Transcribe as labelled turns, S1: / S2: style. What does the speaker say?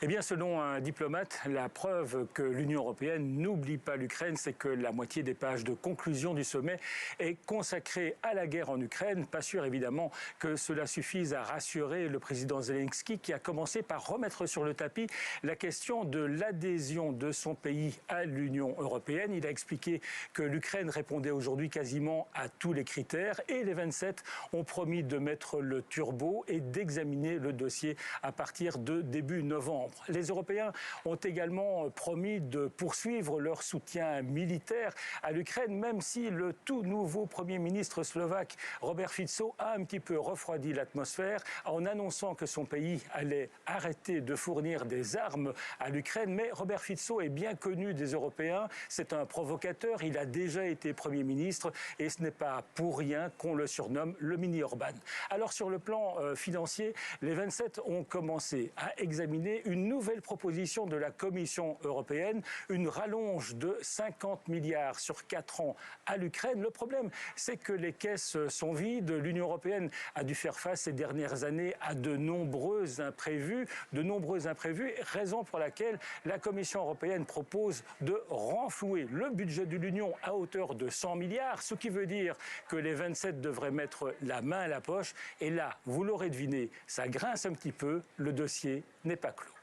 S1: Eh bien, selon un diplomate, la preuve que l'Union européenne n'oublie pas l'Ukraine, c'est que la moitié des pages de conclusion du sommet est consacrée à la guerre en Ukraine. Pas sûr, évidemment, que cela suffise à rassurer le président Zelensky, qui a commencé par remettre sur le tapis la question de l'adhésion de son pays à l'Union européenne. Il a expliqué que l'Ukraine répondait aujourd'hui quasiment à tous les critères et les 27 ont promis de mettre le turbo et d'examiner le dossier à partir de début novembre. Les Européens ont également promis de poursuivre leur soutien militaire à l'Ukraine, même si le tout nouveau Premier ministre slovaque Robert Fico a un petit peu refroidi l'atmosphère en annonçant que son pays allait arrêter de fournir des armes à l'Ukraine. Mais Robert Fico est bien connu des Européens, c'est un provocateur, il a déjà été Premier ministre et ce n'est pas pour rien qu'on le surnomme le mini-Orban. Alors sur le plan financier, les 27 ont commencé à examiner une nouvelle proposition de la Commission européenne, une rallonge de 50 milliards sur 4 ans à l'Ukraine. Le problème, c'est que les caisses sont vides. L'Union européenne a dû faire face ces dernières années à de nombreux imprévus, raison pour laquelle la Commission européenne propose de renflouer le budget de l'Union à hauteur de 100 milliards, ce qui veut dire que les 27 devraient mettre la main à la poche. Et là, vous l'aurez deviné, ça grince un petit peu, le dossier n'est pas clos.